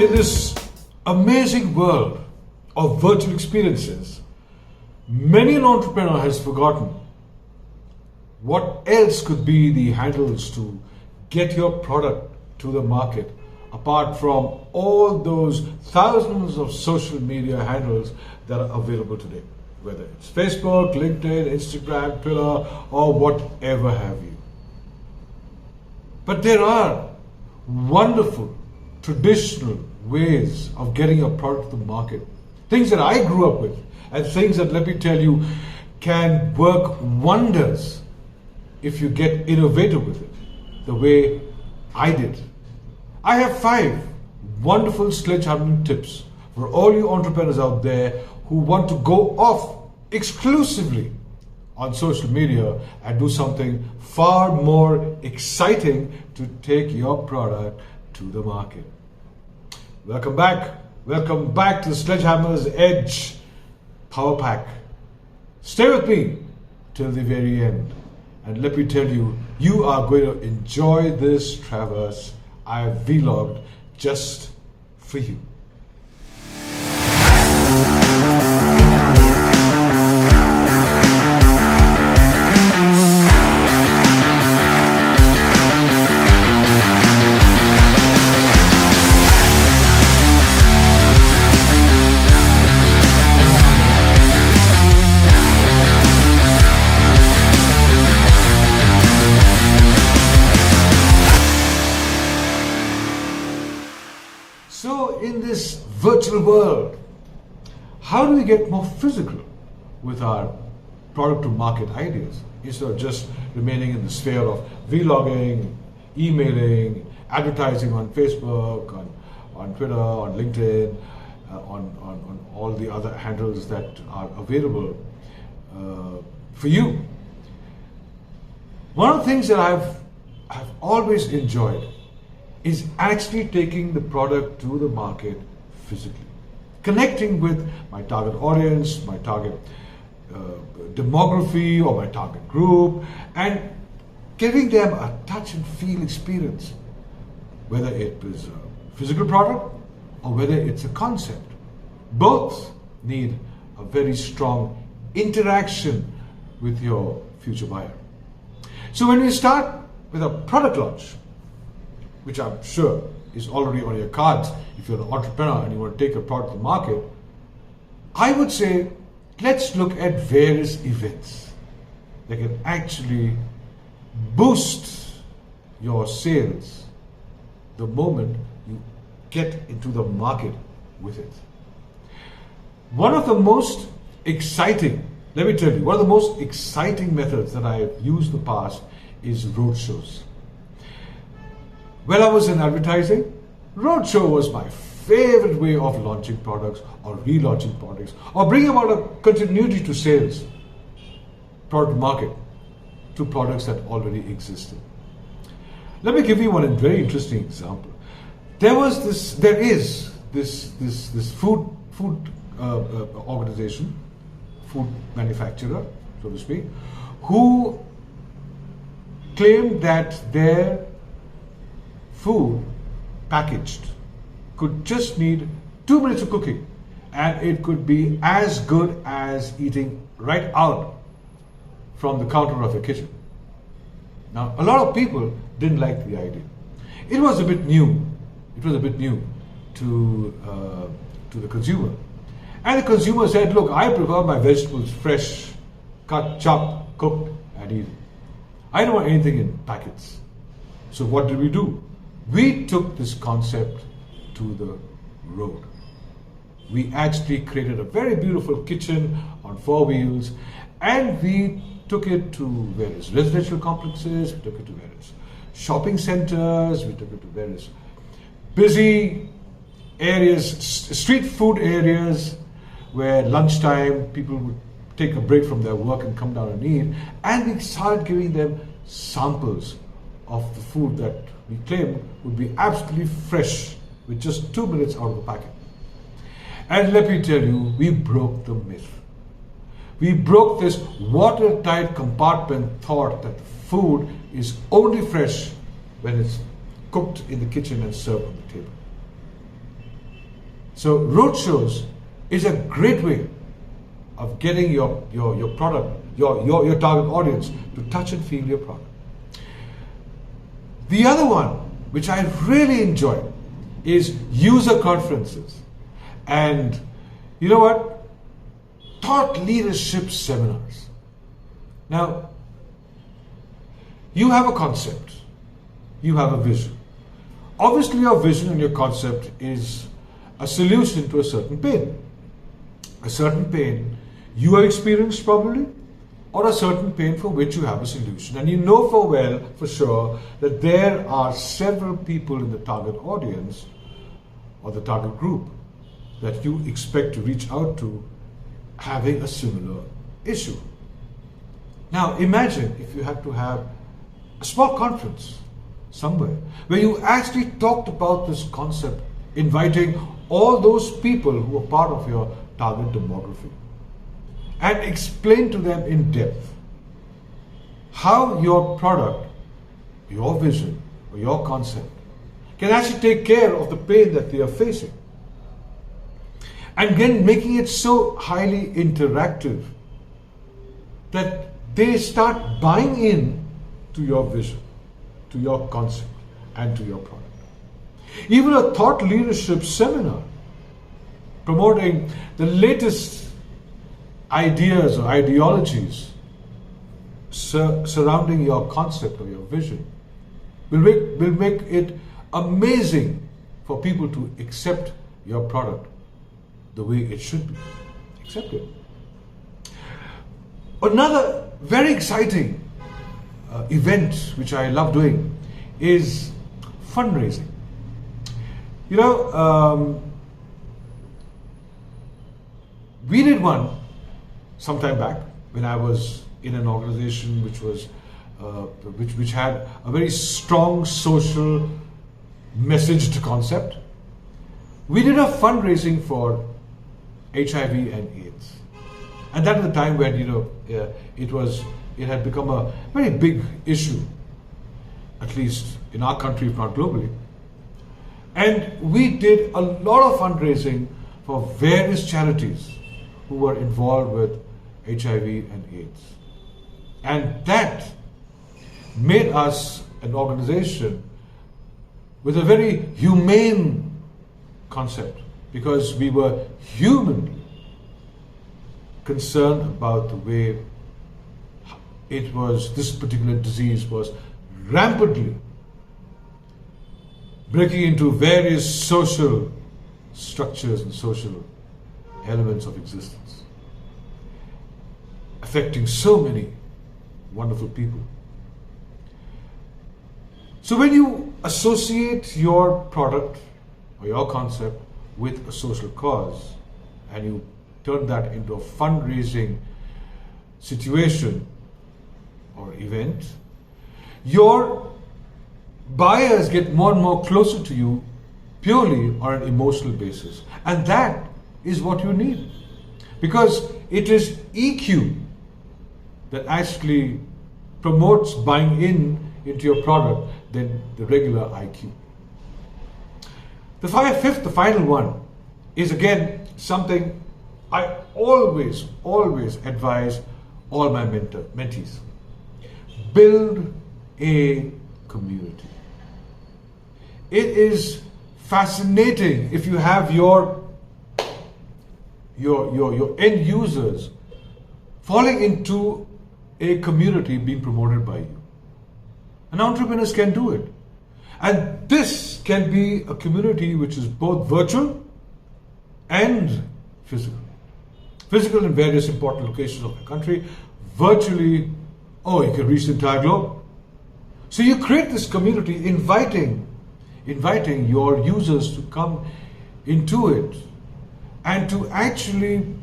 in this amazing world of virtual experiences, many an entrepreneur has forgotten what else could be the handles to get your product to the market apart from all those thousands of social media handles that are available today, whether it's Facebook, LinkedIn, Instagram, Twitter, or whatever have you. But there are wonderful traditional ways of getting your product to the market, things that I grew up with, and things that, let me tell you, can work wonders if you get innovative with it, the way I did. I have 5 wonderful sledgehammering tips for all you entrepreneurs out there who want to go off exclusively on social media and do something far more exciting to take your product to the market. Welcome back. Welcome back to Sledgehammer's Edge Powerpack. Stay with me till the very end. And let me tell you, you are going to enjoy this traverse I have vlogged just for you. So in this virtual world, how do we get more physical with our product to market ideas instead of just remaining in the sphere of vlogging, emailing, advertising on Facebook, on Twitter, on LinkedIn, on all the other handles that are available for you? One of the things that I've always enjoyed is actually taking the product to the market physically, connecting with my target audience, my target demography or my target group, and giving them a touch and feel experience, whether it is a physical product or whether it's a concept. Both need a very strong interaction with your future buyer. So when we start with a product launch, which I'm sure is already on your cards if you're an entrepreneur and you want to take a product to the market, I would say let's look at various events that can actually boost your sales the moment you get into the market with it. One of the most exciting, let me tell you, one of the most exciting methods that I have used in the past is roadshows. When I was in advertising, roadshow was my favorite way of launching products or relaunching products or bringing about a continuity to sales, product market, to products that already existed. Let me give you one very interesting example. There is this food organization, food manufacturer, so to speak, who claimed that their food packaged could just need 2 minutes of cooking and it could be as good as eating right out from the counter of your kitchen. Now, a lot of people didn't like the idea. It was a bit new. It was a bit new to the consumer. And the consumer said, look, I prefer my vegetables fresh, cut, chopped, cooked and eaten. I don't want anything in packets. So what did we do? We took this concept to the road. We actually created a very beautiful kitchen on 4 wheels, and we took it to various residential complexes, we took it to various shopping centers, we took it to various busy areas, street food areas, where lunchtime people would take a break from their work and come down and eat, and we started giving them samples of the food that we claimed would be absolutely fresh with just 2 minutes out of the packet. And let me tell you, we broke the myth. We broke this watertight compartment thought that food is only fresh when it's cooked in the kitchen and served on the table. So roadshows is a great way of getting your product, your target audience to touch and feel your product. The other one, which I really enjoy, is user conferences. And you know what? Thought leadership seminars. Now, you have a concept, you have a vision. Obviously, your vision and your concept is a solution to a certain pain. A certain pain you have experienced probably, or a certain pain for which you have a solution. And you know for sure, that there are several people in the target audience or the target group that you expect to reach out to having a similar issue. Now imagine if you had to have a small conference somewhere where you actually talked about this concept, inviting all those people who are part of your target demography, and explain to them in depth how your product, your vision, or your concept can actually take care of the pain that they are facing. And then making it so highly interactive that they start buying in to your vision, to your concept, and to your product. Even a thought leadership seminar promoting the latest ideas or ideologies surrounding your concept or your vision will make it amazing for people to accept your product the way it should be accepted. Another very exciting event which I love doing is fundraising. You know, we did one sometime back when I was in an organization which was which had a very strong social messaged concept. We did a fundraising for HIV and AIDS, and that was the time when it had become a very big issue, at least in our country, if not globally. And we did a lot of fundraising for various charities who were involved with HIV and AIDS. And that made us an organization with a very humane concept, because we were humanly concerned about the way this particular disease was rampantly breaking into various social structures and social elements of existence, affecting so many wonderful people. So when you associate your product or your concept with a social cause and you turn that into a fundraising situation or event, your buyers get more and more closer to you purely on an emotional basis. And that is what you need, because it is EQ that actually promotes buying into your product than the regular IQ. The final one is again something I always advise all my mentees. Build a community. It is fascinating if you have your end users falling into a community being promoted by you. And entrepreneurs can do it. And this can be a community which is both virtual and physical. Physical in various important locations of the country. Virtually, you can reach the entire globe. So you create this community inviting your users to come into it and to actually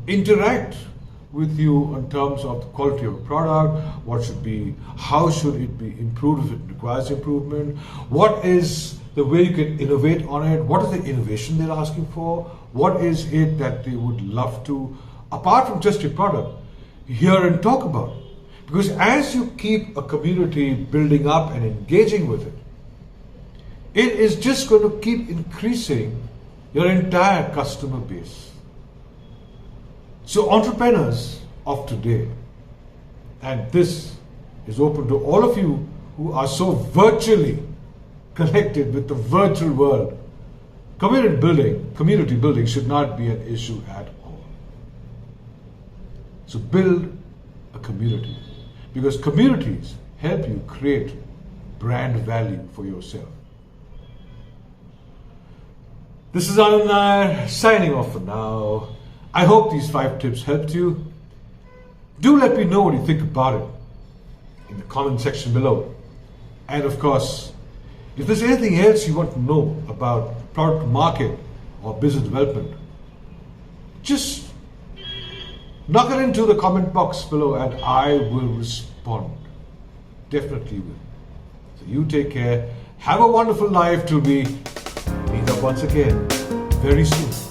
interact with you in terms of the quality of the product, how should it be improved if it requires improvement, what is the way you can innovate on it, what is the innovation they're asking for, what is it that they would love to, apart from just your product, hear and talk about. Because as you keep a community building up and engaging with it, it is just going to keep increasing your entire customer base. So entrepreneurs of today, and this is open to all of you who are so virtually connected with the virtual world, community building should not be an issue at all. So build a community, because communities help you create brand value for yourself. This is Anand Nair signing off for now. I hope these 5 tips helped you. Do let me know what you think about it in the comment section below. And of course, if there's anything else you want to know about product market or business development, just knock it into the comment box below and I will respond. Definitely will. So you take care. Have a wonderful life till we meet up once again very soon.